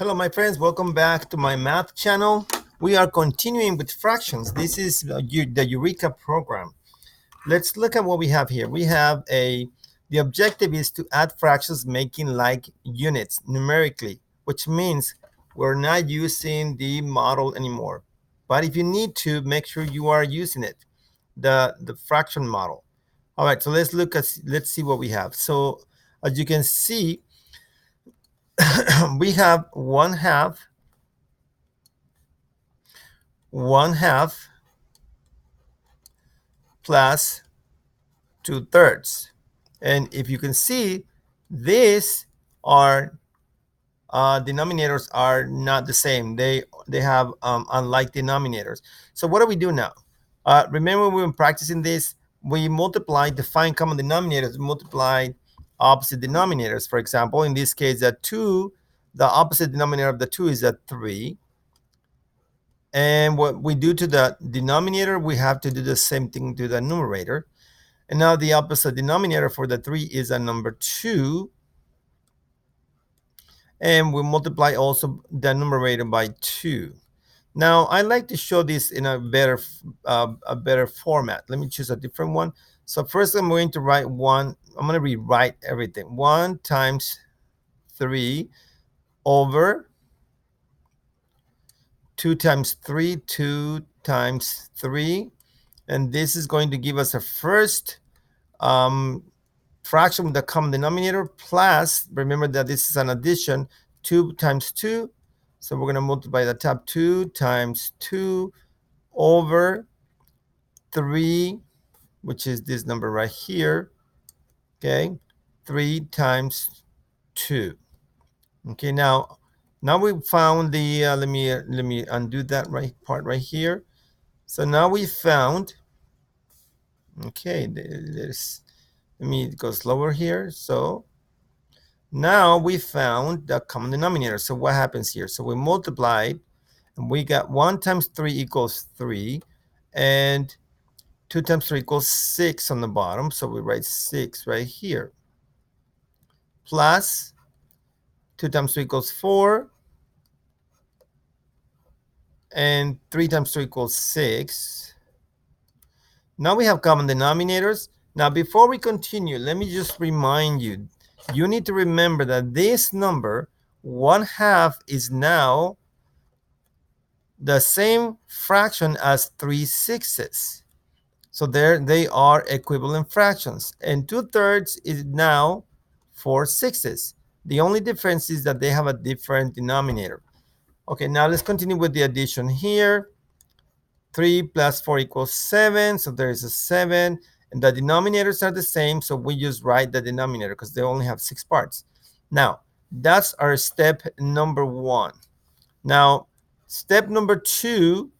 Hello, my friends. Welcome back to my math channel. We are continuing with fractions. This is the Eureka program. Let's look at what we have here. The objective is to add fractions making like units numerically, which means we're not using the model anymore. But if you need to, make sure you are using it, the fraction model. All right, so let's see what we have. So as you can see, we have 1/2 plus 2/3. And if you can see, these are denominators are not the same. They have unlike denominators. So what do we do now? Remember when we were practicing this, we define common denominators, multiply opposite denominators. For example, in this case, the opposite denominator of the 2 is a 3. And what we do to the denominator, we have to do the same thing to the numerator. And now the opposite denominator for the 3 is a number 2. And we multiply also the numerator by 2. Now, I like to show this in a better format. Let me choose a different one. So first I'm going to write 1. I'm going to rewrite everything. 1 times 3 over 2 times 3, 2 times 3. And this is going to give us a first fraction with the common denominator plus, remember that this is an addition, 2 times 2. So we're going to multiply the top 2 times 2 over 3, which is this number right here. Okay, 3 times 2. Okay, now we found the, let me undo that part right here. So now we found, okay, let me go slower here. So now we found the common denominator. So what happens here? So we multiplied, and we got 1 times 3 equals 3, and 2 times 3 equals 6 on the bottom. So we write 6 right here. Plus 2 times 3 equals 4, and 3 times 3 equals 6. Now we have common denominators. Now before we continue, let me just remind you, you need to remember that this number, 1/2, is now the same fraction as 3/6. So there they are equivalent fractions. And 2/3 is now 4/6. The only difference is that they have a different denominator. Okay, now let's continue with the addition here. 3 plus 4 equals 7. So there is a 7. And the denominators are the same. So we just write the denominator because they only have 6 parts. Now, that's our step number 1. Now, step number 2,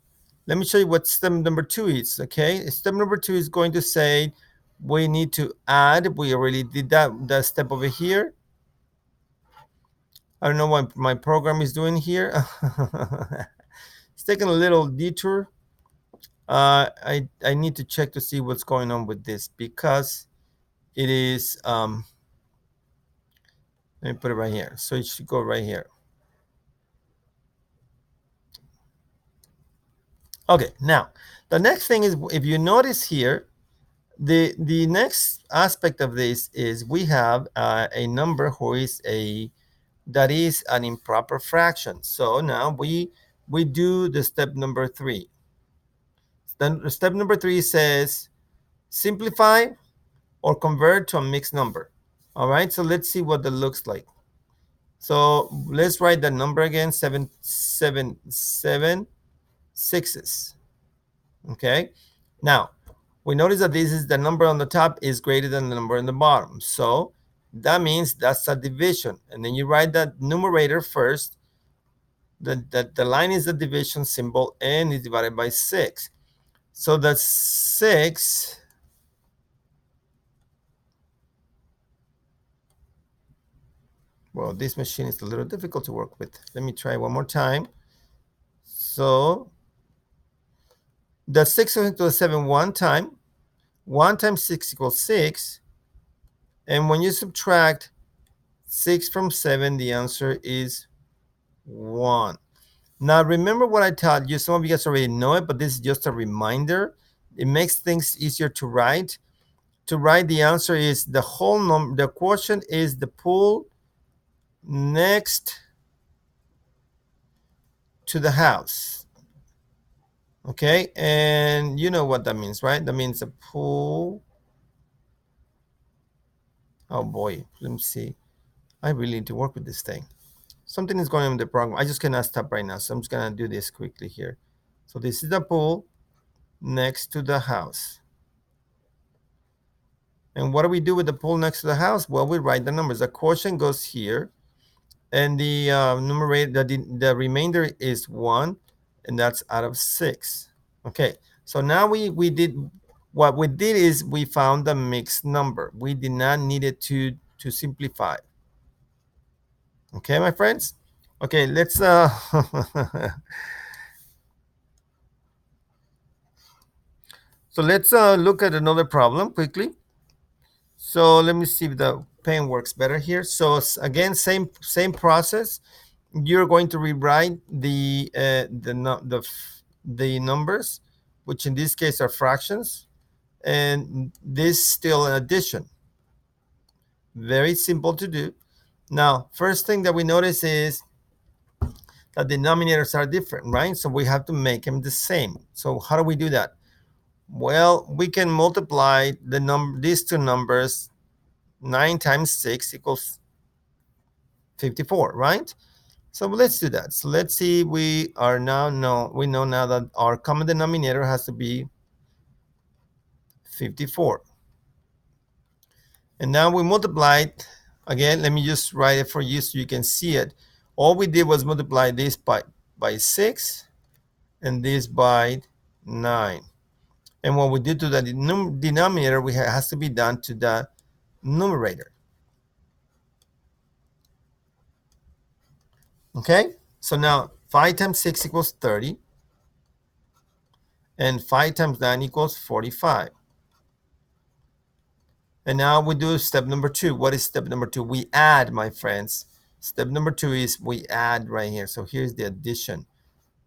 let me show you what step number 2 is. Okay, step number 2 is going to say we need to add. We already did that step over here. I don't know what my program is doing here. It's taking a little detour. I need to check to see what's going on with this because it is, let me put it right here. So it should go right here. Okay, now the next thing is, if you notice here, the next aspect of this is we have a number that is an improper fraction. So now we do the step number 3. Then step number 3 says simplify or convert to a mixed number. All right, so let's see what that looks like. So let's write the number again, 7/6. Okay, now we notice that this is the number on the top is greater than the number on the bottom. So that means that's a division. And then you write that numerator first. The line is the division symbol and is divided by 6. So that's 6. Well, this machine is a little difficult to work with. Let me try one more time. So the 6 goes into the 7 one time. 1 times 6 equals 6. And when you subtract 6 from 7, the answer is 1. Now, remember what I taught you. Some of you guys already know it, but this is just a reminder. It makes things easier to write. To write, the answer is the whole number. The quotient is the pool next to the house. Okay, and you know what that means, right? That means a pool. Oh boy, let me see. I really need to work with this thing. Something is going on with the program. I just cannot stop right now, so I'm just gonna do this quickly here. So this is the pool next to the house. And what do we do with the pool next to the house? Well, we write the numbers. The quotient goes here, and the numerator, the remainder is 1, and that's out of 6. Okay, so now we did, what we did is we found the mixed number. We did not need it to simplify. Okay, my friends? Okay, let's so let's look at another problem quickly. So let me see if the pen works better here. So again, same process. You're going to rewrite the numbers, which in this case are fractions, and this still an addition. Very simple to do. Now, first thing that we notice is that the denominators are different, right? So we have to make them the same. So how do we do that? Well, we can multiply these two numbers. 9 times 6 equals 54, right? So let's do that. So let's see, we know now that our common denominator has to be 54. And now we multiplied, again, let me just write it for you so you can see it. All we did was multiply this by 6 and this by 9. And what we did to the denominator, has to be done to the numerator. Okay? So now 5 times 6 equals 30. And 5 times 9 equals 45. And now we do step number 2. What is step number 2? We add, my friends. Step number 2 is we add right here. So here's the addition.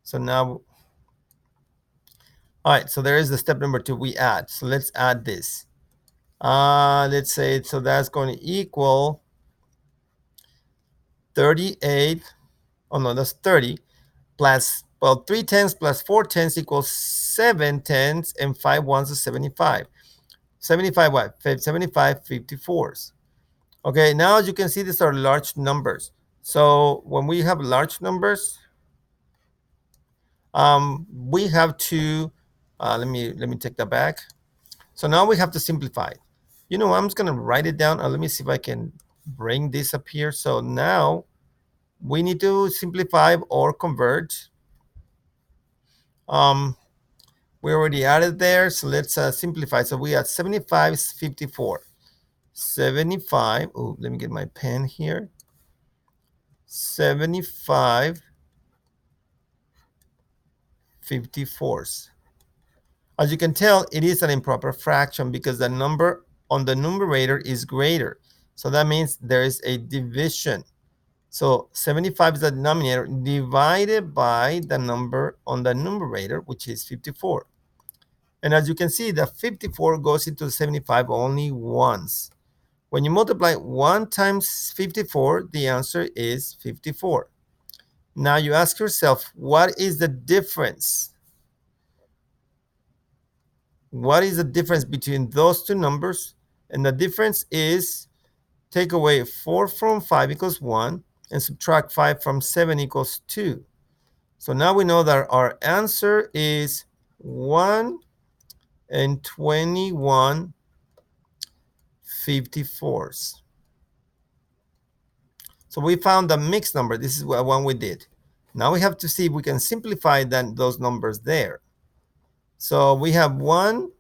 So now, all right, so there is the step number 2, we add. So let's add this. Let's say, so that's going to equal 38. Oh no, that's 30 plus, well, 3 tenths plus 4 tenths equals 7 tenths, and 5 ones is 75. 75 what? 75 54s. Okay, now as you can see, these are large numbers. So when we have large numbers, we have to, let me take that back. So now we have to simplify. You know, I'm just gonna write it down. Let me see if I can bring this up here. So now we need to simplify or convert. We already added there, so let's simplify. So we have 75 is 54. 75, oh, let me get my pen here. 75 54s. As you can tell, it is an improper fraction because the number on the numerator is greater. So that means there is a division. So 75 is the denominator divided by the number on the numerator, which is 54. And as you can see, the 54 goes into 75 only once. When you multiply 1 times 54, the answer is 54. Now you ask yourself, what is the difference? What is the difference between those two numbers? And the difference is take away 4 from 5 equals 1 and subtract 5 from 7 equals 2. So now we know that our answer is 1 and 21 54s. So we found the mixed number. This is what one we did. Now we have to see if we can simplify those numbers there. So we have 1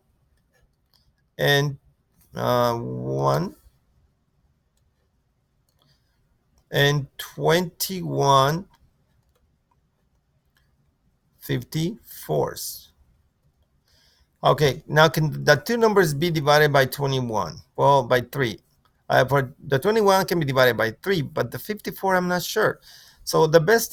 and 1 and 21 54s. Okay, now can the two numbers be divided by 21? Well, by 3. For the 21 can be divided by 3, but the 54, I'm not sure. So the best thing